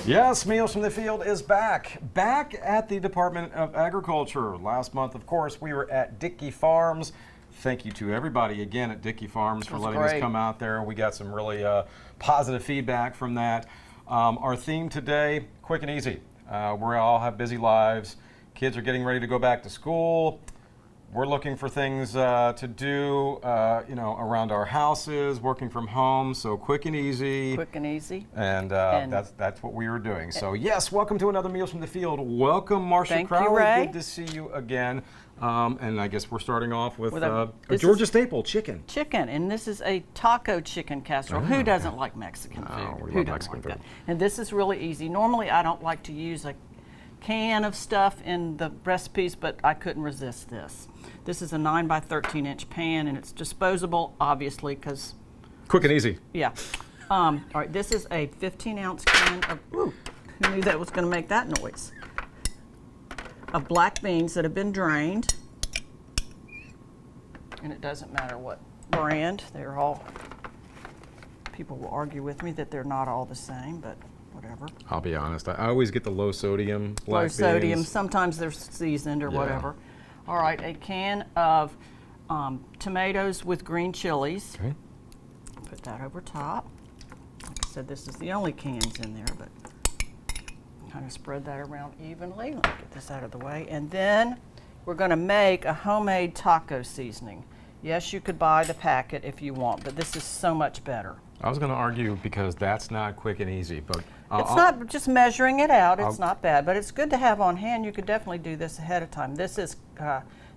Yes, Meals from the Field is back at the Department of Agriculture. Last month, of course, we were at Dickey Farms. Thank you to everybody again at Dickey Farms for letting us come out there. We got some really positive feedback from that. Our theme today, quick and easy. We all have busy lives. Kids are getting ready to go back to school. We're looking for things to do, around our houses, working from home. So quick and easy. Quick and easy. And that's what we were doing. So yes, welcome to another Meals from the Field. Welcome, Marcia. Thank you, Ray. Good to see you again. And I guess we're starting off with a Georgia staple, chicken. Chicken, and this is a taco chicken casserole. Who doesn't like Mexican food? We love Mexican food. And this is really easy. Normally, I don't like to use a can of stuff in the recipes, but I couldn't resist this. This is a 9 by 13 inch pan, and it's disposable, obviously, because quick and easy. Yeah. All right, this is a 15-ounce can of. Ooh, who knew that was going to make that noise? Of black beans that have been drained, and it doesn't matter what brand. They're all. People will argue with me that they're not all the same, but whatever. I'll be honest. I always get the low sodium black beans. Low sodium. Sometimes they're seasoned or whatever. All right, a can of tomatoes with green chilies. Okay. Put that over top. Like I said, this is the only cans in there, but kind of spread that around evenly. Let me get this out of the way. And then we're going to make a homemade taco seasoning. Yes, you could buy the packet if you want, but this is so much better. I was going to argue because that's not quick and easy, but it's not just measuring it out. It's not bad, but it's good to have on hand. You could definitely do this ahead of time. This is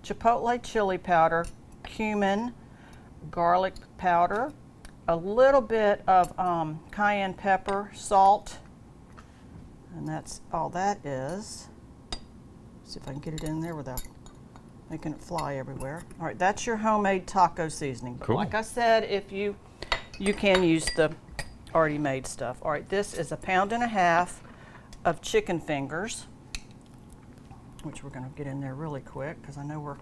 chipotle chili powder, cumin, garlic powder, a little bit of cayenne pepper, salt, and that's all that is. See if I can get it in there without making it fly everywhere. All right, that's your homemade taco seasoning. Cool. Like I said, if you can use the already made stuff. All right, this is 1.5 pounds of chicken fingers, which we're going to get in there really quick because I know we're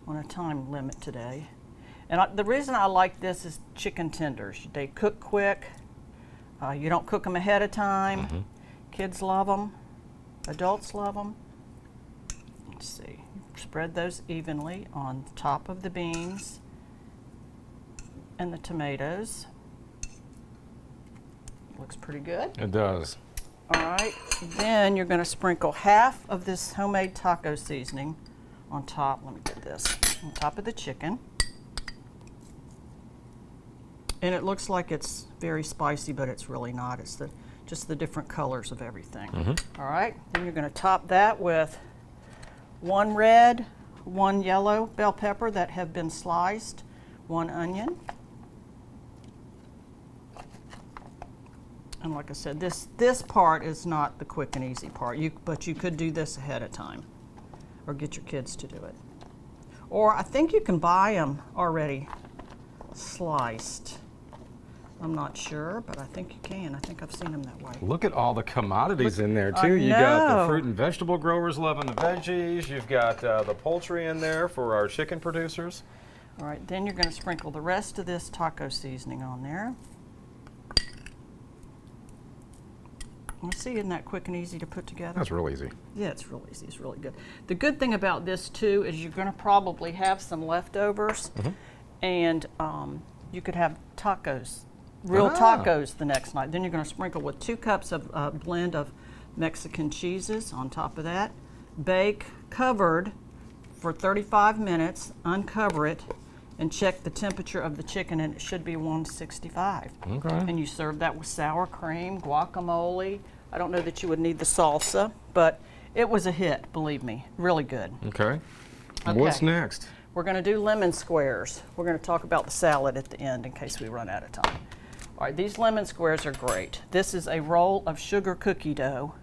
on a time limit today. And the reason I like this is chicken tenders. They cook quick. You don't cook them ahead of time. Mm-hmm. Kids love them. Adults love them. Let's see. Spread those evenly on top of the beans and the tomatoes. Looks pretty good. It does. All right, then you're going to sprinkle half of this homemade taco seasoning on top. Let me get this on top of the chicken. And it looks like it's very spicy, but it's really not. It's just the different colors of everything. Mm-hmm. All right, then you're going to top that with 1 red, 1 yellow bell pepper that have been sliced, 1 onion. And like I said, this part is not the quick and easy part, but you could do this ahead of time or get your kids to do it. Or I think you can buy them already sliced. I'm not sure, but I think you can. I think I've seen them that way. Look at all the commodities in there, too. You got the fruit and vegetable growers loving the veggies. You've got the poultry in there for our chicken producers. All right, then you're going to sprinkle the rest of this taco seasoning on there. Let's see, isn't that quick and easy to put together? That's real easy. Yeah, it's real easy. It's really good. The good thing about this, too, is you're going to probably have some leftovers, and you could have tacos, real tacos the next night. Then you're going to sprinkle with 2 cups of a blend of Mexican cheeses on top of that. Bake covered for 35 minutes, uncover it, and check the temperature of the chicken, and it should be 165. Okay. And you serve that with sour cream, guacamole. I don't know that you would need the salsa, but it was a hit, believe me. Really good. Okay. What's next? We're going to do lemon squares. We're going to talk about the salad at the end in case we run out of time. All right, these lemon squares are great. This is a roll of sugar cookie dough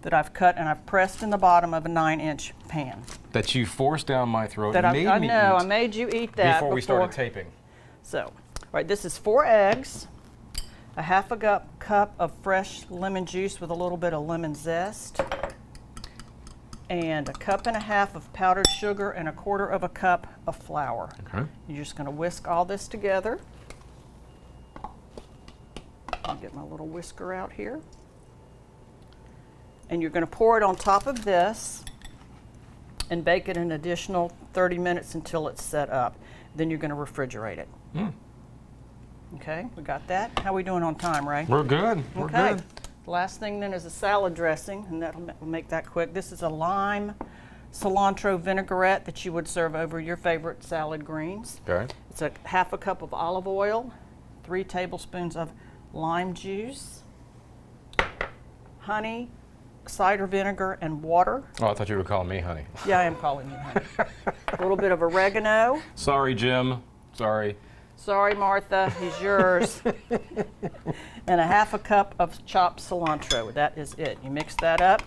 that I've cut and I've pressed in the bottom of a 9-inch pan. That you forced down my throat. That I know, I made you eat that before we started taping. So, all right, this is 4 eggs, a 1/2 cup of fresh lemon juice with a little bit of lemon zest, and 1.5 cups of powdered sugar and 1/4 cup of flour. Okay. You're just going to whisk all this together. I'll get my little whisker out here. And you're going to pour it on top of this and bake it an additional 30 minutes until it's set up. Then you're going to refrigerate it. Okay, we got that. How are we doing on time, Ray? We're good. We're good. Last thing then is a salad dressing, and that'll make that quick. This is a lime cilantro vinaigrette that you would serve over your favorite salad greens. Okay. It's a half a cup of olive oil, 3 tablespoons of lime juice, honey, cider vinegar, and water. Oh, I thought you were calling me honey. Yeah, I am calling you honey. A little bit of oregano. Sorry, Jim. Sorry. Sorry, Martha, he's yours. And a half a cup of chopped cilantro. That is it. You mix that up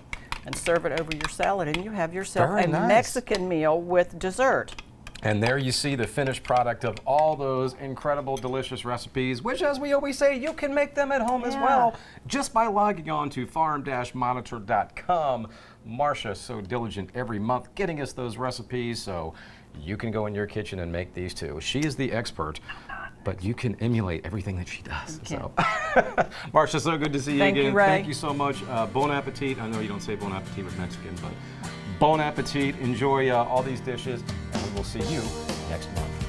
and serve it over your salad, and you have yourself Very a nice. Mexican meal with dessert. And there you see the finished product of all those incredible, delicious recipes, which, as we always say, you can make them at home as well, just by logging on to farm-monitor.com. Marcia, so diligent every month getting us those recipes, so you can go in your kitchen and make these too. She is the expert, but you can emulate everything that she does. So. Marcia, so good to see you again. Thank you, Ray. Thank you so much. Bon appetit. I know you don't say bon appetit with Mexican, but bon appetit. Enjoy all these dishes, and we will see you next month.